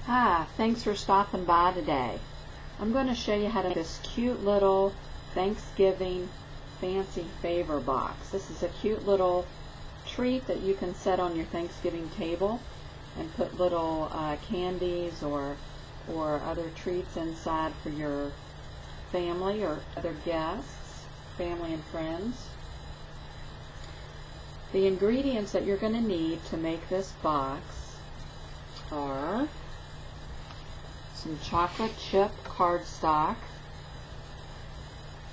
Hi, thanks for stopping by today. I'm going to show you how to make this cute little Thanksgiving fancy favor box. This is a cute little treat that you can set on your Thanksgiving table and put little candies or other treats inside for your family or other guests, family and friends. The ingredients that you're going to need to make this box are some chocolate chip cardstock,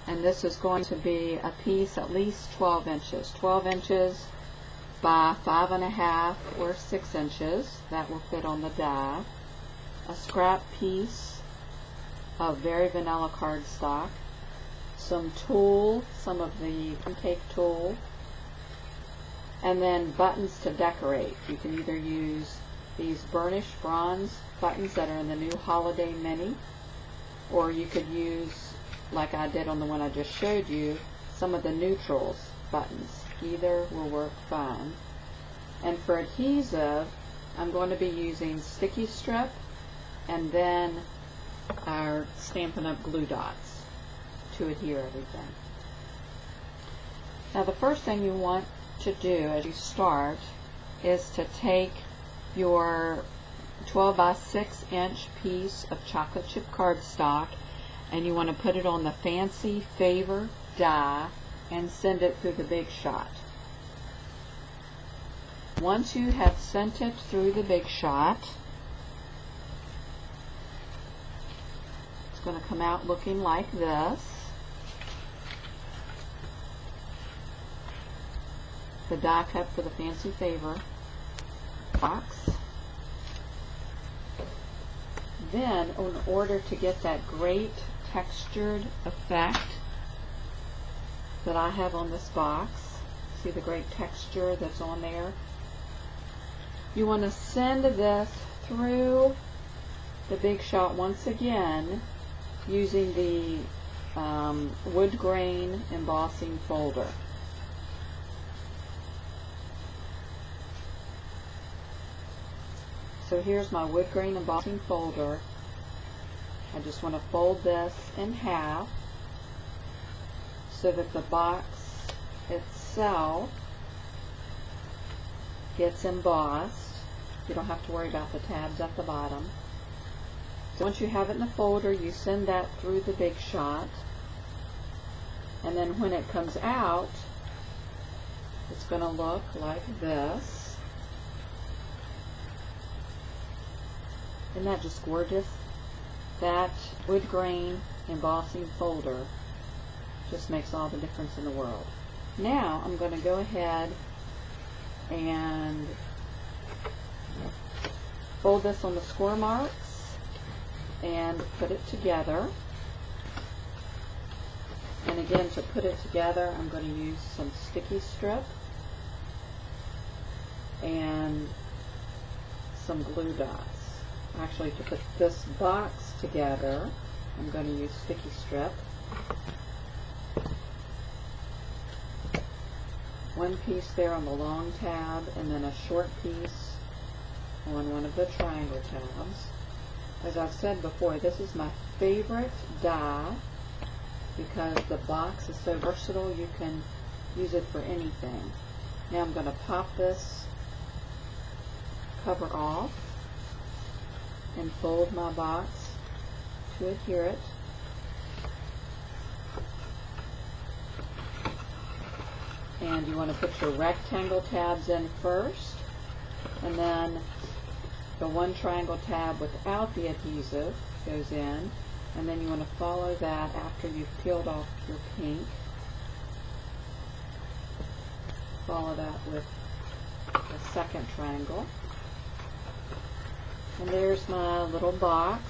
and this is going to be a piece at least 12 inches. 12 inches by 5.5 or 6 inches. That will fit on the die. A scrap piece of very vanilla cardstock. Some tulle, some of the cake tulle. And then buttons to decorate. You can either use these burnished bronze buttons that are in the new holiday mini, or you could use, like I did on the one I just showed you, some of the neutrals buttons. Either will work fine. And for adhesive, I'm going to be using sticky strip and then our Stampin' Up! Glue dots to adhere everything. Now the first thing you want to do as you start is to take your 12 by 6 inch piece of chocolate chip cardstock and you want to put it on the Fancy Favor die and send it through the Big Shot. Once you have sent it through the Big Shot, it's going to come out looking like this. The die cut for the Fancy Favor box. Then, in order to get that great textured effect that I have on this box, see the great texture that's on there, you want to send this through the Big Shot once again using the Woodgrain embossing folder. So here's my Woodgrain embossing folder. I just want to fold this in half so that the box itself gets embossed. You don't have to worry about the tabs at the bottom. So once you have it in the folder, you send that through the Big Shot, and then when it comes out, it's going to look like this. Isn't that just gorgeous? That Woodgrain embossing folder just makes all the difference in the world. Now I'm going to go ahead and fold this on the score marks and put it together. And again, to put it together, I'm going to use some sticky strip and some glue dots. Actually, to put this box together, I'm going to use sticky strip. One piece there on the long tab, and then a short piece on one of the triangle tabs. As I've said before, this is my favorite die because the box is so versatile, you can use it for anything. Now I'm going to pop this cover off and fold my box to adhere it. And you want to put your rectangle tabs in first, and then the one triangle tab without the adhesive goes in, and then you want to follow that after you've peeled off your pink. Follow that with the second triangle. And there's my little box.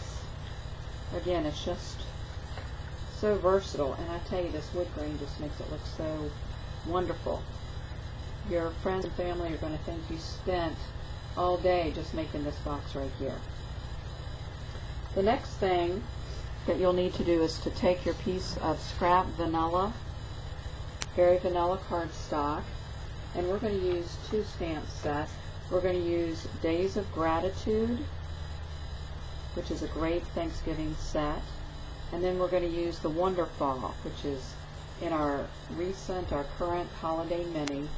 Again, it's just so versatile, and I tell you, this Woodgrain just makes it look so wonderful. Your friends and family are going to think you spent all day just making this box right here. The next thing that you'll need to do is to take your piece of scrap vanilla, very vanilla cardstock, and we're going to use 2 stamp sets. We're going to use Days of Gratitude which is a great Thanksgiving set. And then we're going to use the Wonderfall, which is in our current holiday mini,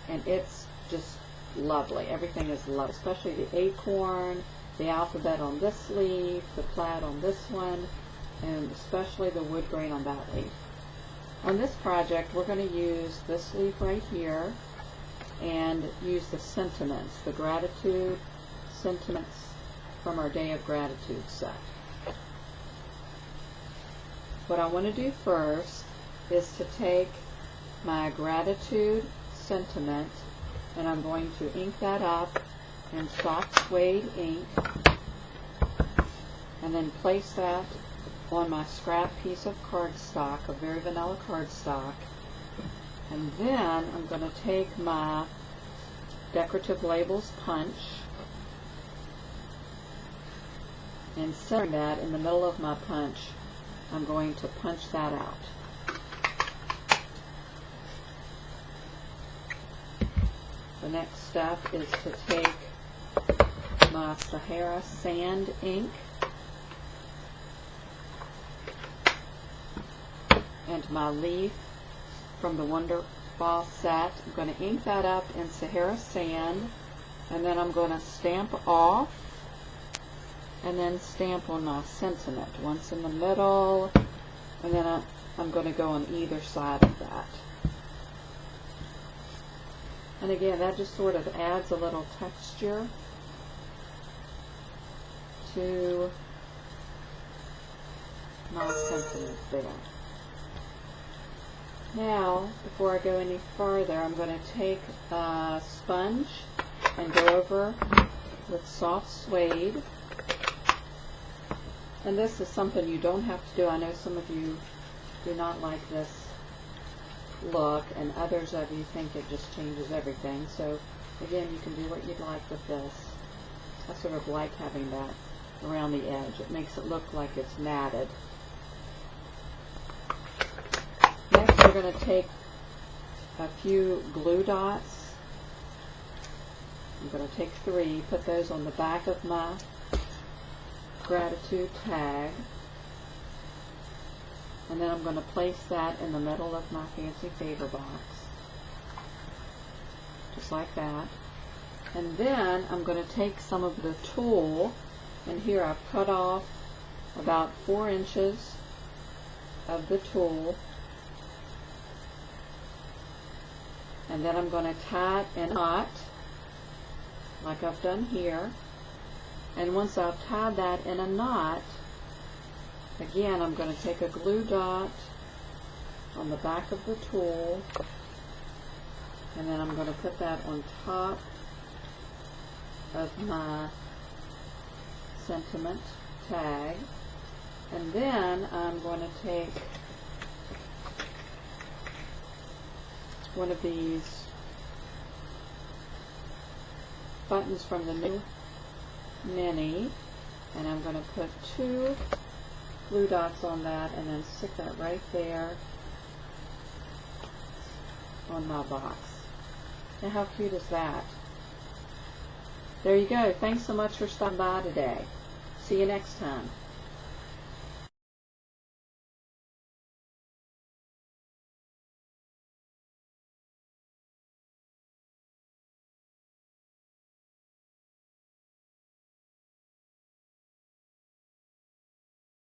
and it's just lovely. Everything is lovely, especially the acorn, the alphabet on this leaf, the plaid on this one, and especially the wood grain on that leaf. On this project, we're going to use this leaf right here and use the sentiments, the gratitude sentiments from our Day of Gratitude set. What I want to do first is to take my gratitude sentiment, and I'm going to ink that up in soft suede ink, and then place that on my scrap piece of cardstock, a very vanilla cardstock. And then I'm going to take my decorative labels punch and centering that in the middle of my punch, I'm going to punch that out. The next step is to take my Sahara sand ink and my leaf from the Wonderfall set. I'm going to ink that up in Sahara sand, and then I'm going to stamp off and then stamp on my sentiment, once in the middle, and then I'm going to go on either side of that. And again, that just sort of adds a little texture to my sentiment there. Now, before I go any further, I'm going to take a sponge and go over with soft suede. And this is something you don't have to do. I know some of you do not like this look, and others of you think it just changes everything. So again, you can do what you'd like with this. I sort of like having that around the edge. It makes it look like it's matted. Next, we're going to take a few glue dots. I'm going to take 3, put those on the back of my gratitude tag, and then I'm going to place that in the middle of my fancy favor box, just like that. And then I'm going to take some of the tulle, and here I've cut off about 4 inches of the tulle, and then I'm going to tie it in a knot like I've done here. And once I've tied that in a knot, again, I'm going to take a glue dot on the back of the tulle, and then I'm going to put that on top of my sentiment tag. And then I'm going to take one of these buttons from the new mini, and I'm going to put 2 glue dots on that and then stick that right there on my box. Now how cute is that? There you go. Thanks so much for stopping by today. See you next time.